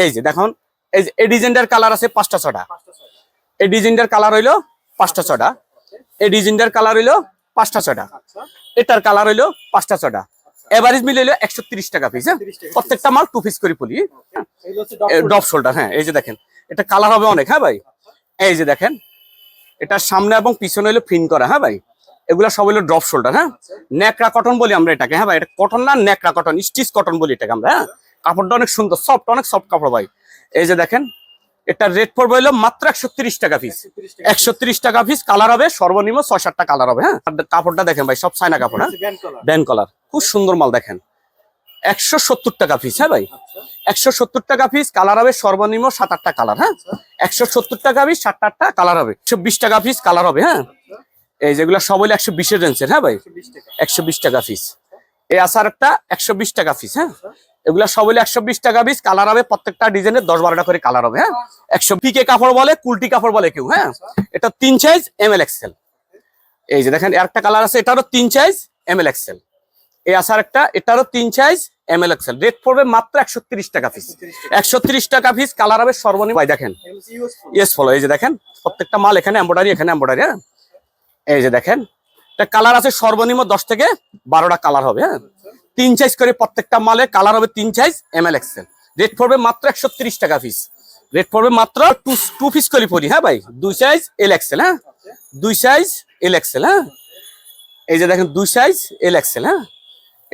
এই যে দেখুন, এই যে এই ডিজাইনটার কালার আছে 5টা 6টা। এই ডিজাইনটার কালার হইলো 5টা 6টা। এই ডিজাইনটার কালার হইলো 5টা 6টা। এটার কালার হইলো 5টা 6টা। এভারেজ মিলে হইলো 130 টাকা পিস। হ্যাঁ, প্রত্যেকটা মাল 2 পিস করে পলি, ডপ শোল্ডার। হ্যাঁ, এই যে দেখেন এটা কালার হবে অনেক। হ্যাঁ ভাই, এই যে দেখেন এটা সামনে এবং পিছনে হইলো প্রিন্ট করা। হ্যাঁ ভাই, এগুলা সব হইলো ড্রপ শোল্ডার। হ্যাঁ, নেকড়া কটন বলি আমরা এটাকে। হ্যাঁ ভাই, এটা কটন না, নেকড়া কটন, স্টিচ কটন বলি এটাকে আমরা। হ্যাঁ, কাপড়টা অনেক সুন্দর, সফট, অনেক সফট কাপড় ভাই। এই যে দেখেন এটা রেট পড়বে হইলো মাত্র 130 টাকা পিস। 130 টাকা পিস। কালার হবে সর্বনিম্ন 6-7টা কালার হবে। হ্যাঁ, কাপড়টা দেখেন ভাই, সব চায়না কাপড়। হ্যাঁ, ব্যান্ড কলার, খুব সুন্দর মাল দেখেন। 170 টাকা পিস। হ্যাঁ ভাই, 170 টাকা পিস। কালার হবে সর্বনিম্ন 7-8টা কালার। হ্যাঁ, 170 টাকা পিস, 7-8টা কালার হবে। 120 টাকা পিস কালার হবে। হ্যাঁ, এই যেগুলো সব হইলো 120 এর রেঞ্জের। হ্যাঁ ভাই, 120 টাকা পিস। এই আসার একটা 120 টাকা পিস। হ্যাঁ, এগুলা সব হইলো 120 টাকা পিস। কালার হবে প্রত্যেকটা ডিজাইনের 10-12টা করে কালার হবে। হ্যাঁ, 100 পিকে কাপড় বলে, কুলটি কাপড় বলে কেউ। হ্যাঁ, এটা 3 সাইজ এমএল এক্সেল। এই যে দেখেন আরেকটা কালার আছে, এটারও 3 সাইজ এমএল এক্সেল। এই আসার একটা, এটারও 3 সাইজ এমএল এক্সেল। রেট পড়বে মাত্র 130 টাকা পিস। 130 টাকা পিস। কালার হবে সর্বনিম্ন ভাই দেখেন ইয়েস ফলো। এই যে দেখেন প্রত্যেকটা মাল এখানে এমব্রয়ডারি, এখানে এমব্রয়ডারি। হ্যাঁ, এই যে দেখেন এটা কালার আছে সর্বনিম্ন 10 থেকে 12টা কালার হবে। হ্যাঁ, 3 সাইজ করে প্রত্যেকটা মালে কালার হবে 3 সাইজ এমএল এক্সেল। রেট পড়বে মাত্র 130 টাকা পিস। রেট পড়বে মাত্র 2 পিস করে পড়ি। হ্যাঁ ভাই, 2 সাইজ এল এক্সেল। হ্যাঁ, 2 সাইজ এল এক্সেল। হ্যাঁ, এই যে দেখেন 2 সাইজ এল এক্সেল। হ্যাঁ,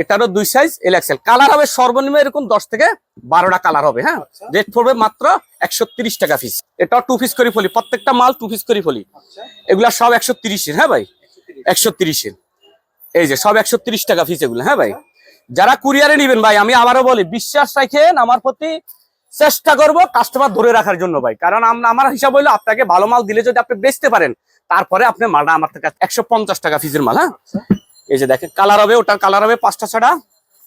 এটারও 2 সাইজ এল এক্সেল। কালার হবে সর্বনিম্ন এরকম 10 থেকে 12টা কালার হবে। হ্যাঁ, রেট পড়বে মাত্র 130 টাকা পিস। এটাও 2 পিস করে ফলি, প্রত্যেকটা মাল 2 পিস করে ফলি। এগুলা সব 130 এর। হ্যাঁ ভাই, 130 এর। এই যে সব 130 টাকা পিস এগুলো। হ্যাঁ ভাই, যারা কুরিয়ারে নিবেন ভাই, আমি আবারও বলি বিশ্বাস রাখেন আমার প্রতি, চেষ্টা করব কাস্টমার ধরে রাখার জন্য ভাই। কারণ আমার হিসাব হইলো আপনাকে ভালো মাল দিলে যদি আপনি বেচতে পারেন, তারপরে আপনি মালটা আমার থেকে 150 টাকা পিসের মাল। হ্যাঁ, এই যে দেখেন কালার হবে, ওটার কালার হবে 5টা 6টা,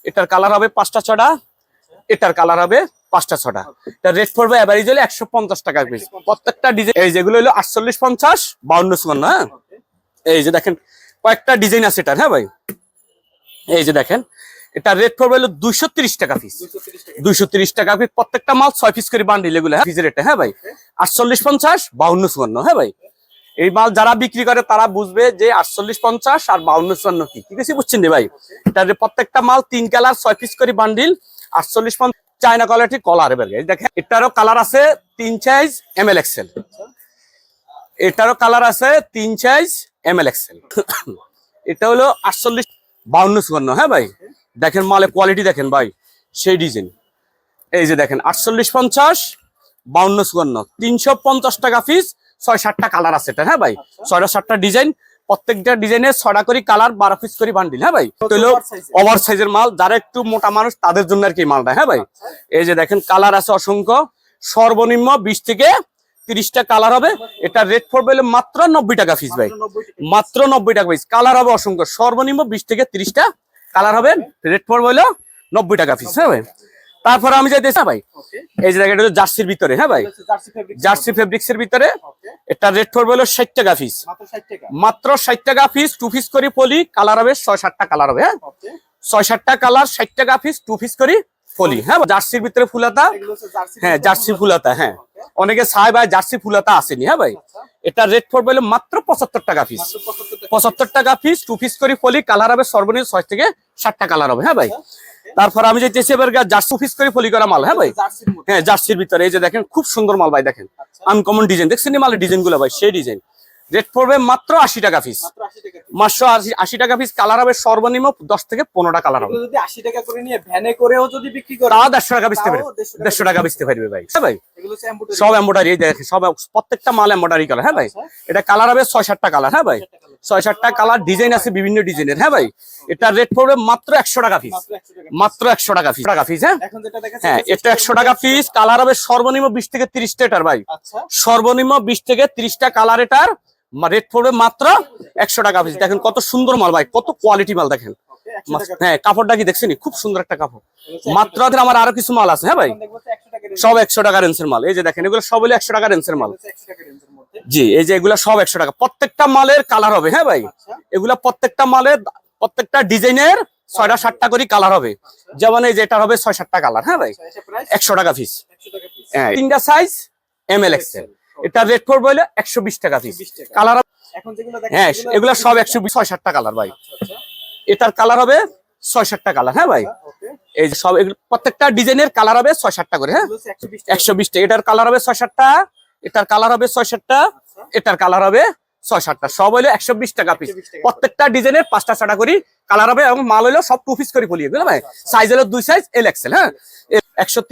এটার কালার হবে 5টা 6টা, এটার কালার হবে 5টা 6টা। এটা রেট পড়বে এভারেজ হলে 150 টাকা পিস। প্রত্যেকটা ডিজাইন এই যেগুলো হলো 48, 50, 52, 54। হ্যাঁ, এই যে দেখেন কয়েকটা ডিজাইন আছে এটার। হ্যাঁ ভাই, এই যে দেখেন এটা রেট পড়বে হলো 230 টাকা পিস। 230 টাকা পিস। প্রত্যেকটা মাল 6 পিস করে বান্ডিল এগুলো। হ্যাঁ, পিসের রেটে। হ্যাঁ ভাই, 48, 50, 52, 54। হ্যাঁ ভাই, এই মাল যারা বিক্রি করে তারা বুঝবে যে 48, 50 আর 52, 54 কি ঠিক বুঝছেন রে ভাই। এটার প্রত্যেকটা মাল 3 কালার 6 পিস করে বান্ডিল। 48, 50 চায়না কোয়ালিটি কলার। এবার দেখেন এটারও কালার আছে 3 সাইজ এমএল এক্সেল। এটারও কালার আছে 3 সাইজ এমএল এক্সেল। এটা হলো 48, 52, 54। হ্যাঁ ভাই, দেখেন মালের কোয়ালিটি দেখেন ভাই, সেই ডিজাইন। এই যে দেখেন 48, 50, 52, 54, 350 টাকা পিস। 6-7টা কালার আছে এটা। হ্যাঁ ভাই, 6-7টা ডিজাইন, প্রত্যেকটা ডিজাইনের 6টা করে কালার, 12 পিস করে বান্ডিল। হ্যাঁ ভাই, হলো ওভার সাইজের মাল, যারা একটু মোটা মানুষ তাদের জন্য আর কি মালটা। হ্যাঁ ভাই, এই যে দেখেন কালার আছে অসংখ্য, সর্বনিম্ন 20 থেকে 30টা কালার হবে। এটা রেট পড়বে মাত্র 90 টাকা পিস ভাই, মাত্র 90 টাকা পিস। কালার হবে অসংখ্য, সর্বনিম্ন 20 থেকে 30টা কালার হবে। রেট পড়বে হলো 90 টাকা পিস। হ্যাঁ ভাই, তারপরে আমি যাইতেছি ভাই, এই যে দেখেন জার্সির ভিতরে। হ্যাঁ ভাই, জার্সি ফেব্রিক্স এর ভিতরে এটা রেট পড়বে হলো 60 টাকা পিস, মাত্র 60 টাকা পিস। 2 পিস করে পলি, কালার হবে 6-7টা কালার হবে। হ্যাঁ, 6-7টা কালার, 60 টাকা পিস, 2 পিস করে পলি। হ্যাঁ, জার্সির ভিতরে ফুলাতা। হ্যাঁ, জার্সি ফুলাতা। হ্যাঁ, অনেকে চায় ভাই জার্সি ফুলাতা আসেনি। হ্যাঁ ভাই, এটা রেট পড়বে হলো মাত্র 75 টাকা পিস। 75 টাকা পিস, 2 পিস করে পলি, কালার হবে সর্বনিম্ন 6 থেকে 7টা কালার হবে। হ্যাঁ ভাই, তারপর আমি যেতেছি এবার জার্সি পিস করে ফলি করা মাল। হ্যাঁ ভাই, হ্যাঁ জার্সির ভিতরে। এই যে দেখেন খুব সুন্দর মাল ভাই, দেখেন আনকমন ডিজাইন দেখছেন মালের ডিজাইন গুলো ভাই, সেই ডিজাইন। রেট পড়বে মাত্র 80 টাকা পিস, মাত্র 80 টাকা পিস। কালার হবে সর্বনিম্ন 10 থেকে 15টা কালার হবে। যদি 80 টাকা করে নিয়ে ভ্যানে করেও যদি বিক্রি করে তাও 150 টাকা বেচতে পারবে, 150 টাকা বেচতে পারবে ভাই। হ্যাঁ ভাই, সব এমব্রয়ডারি দেখেন, সব প্রত্যেকটা মাল এমব্রয়ডারি কালার। হ্যাঁ ভাই, এটা কালার হবে 6-7টা কালার। হ্যাঁ ভাই, 6-7টা কালার, ডিজাইন আছে বিভিন্ন ডিজাইনের। হ্যাঁ ভাই, এটা রেট পড়বে মাত্র 100 টাকা পিস, মাত্র 100 টাকা পিস। হ্যাঁ, হ্যাঁ এটা 100 টাকা পিস। কালার হবে সর্বনিম্ন 20 থেকে 30টা এটার ভাই, সর্বনিম্ন 20 থেকে 30টা কালার। এটার রেট পড়বে মাত্র 100 টাকা পিস। দেখেন কত সুন্দর মাল ভাই, কত কোয়ালিটি মাল দেখেন। হ্যাঁ, কাপড়টা কি দেখছেন, খুব সুন্দর একটা কাপড়। মাত্র আমার আরো কিছু মাল আছে। হ্যাঁ ভাই, সব 100 টাকা রেঞ্জের মাল। এই যে দেখেন এগুলো সব হলো 100 টাকা রেঞ্জের মাল। জি, এই যে এগুলা সব 100 টাকা। প্রত্যেকটা মালের কালার হবে। হ্যাঁ ভাই, এগুলা প্রত্যেকটা মালের, প্রত্যেকটা ডিজাইনের 6টা 7টা করে কালার হবে। যেমন এই যে এটা হবে 6-7টা কালার। হ্যাঁ ভাই, 100 টাকা পিস। হ্যাঁ, তিনটা সাইজ এম এল এক্সেল। এটা রেট পড়বে হলো 120 টাকা পিস। 120 টাকা। কালার এখন যেগুলো দেখেন হ্যাঁ এগুলো সব 120 6-7টা কালার ভাই। আচ্ছা এটার কালার হবে 6-7টা কালার। হ্যাঁ ভাই, ওকে এই যে সব এগুলো প্রত্যেকটা ডিজাইনের কালার হবে 6-7টা করে। হ্যাঁ, এগুলো হচ্ছে 120 টাকা 120 টাকা। এটার কালার হবে 6-7টা, এটার কালার হবে 6-7টা, আচ্ছা এটার কালার হবে 6-7টা। সব হলো 120 টাকা পিস। 120 টাকা। প্রত্যেকটা ডিজাইনের 5টা 6টা করে কালার হবে এবং মাল হলো সব টু পিস করে ফলিয়ে বুঝলে ভাই। সাইজ হলো 2 সাইজ এল এক্সেল। হ্যাঁ, 130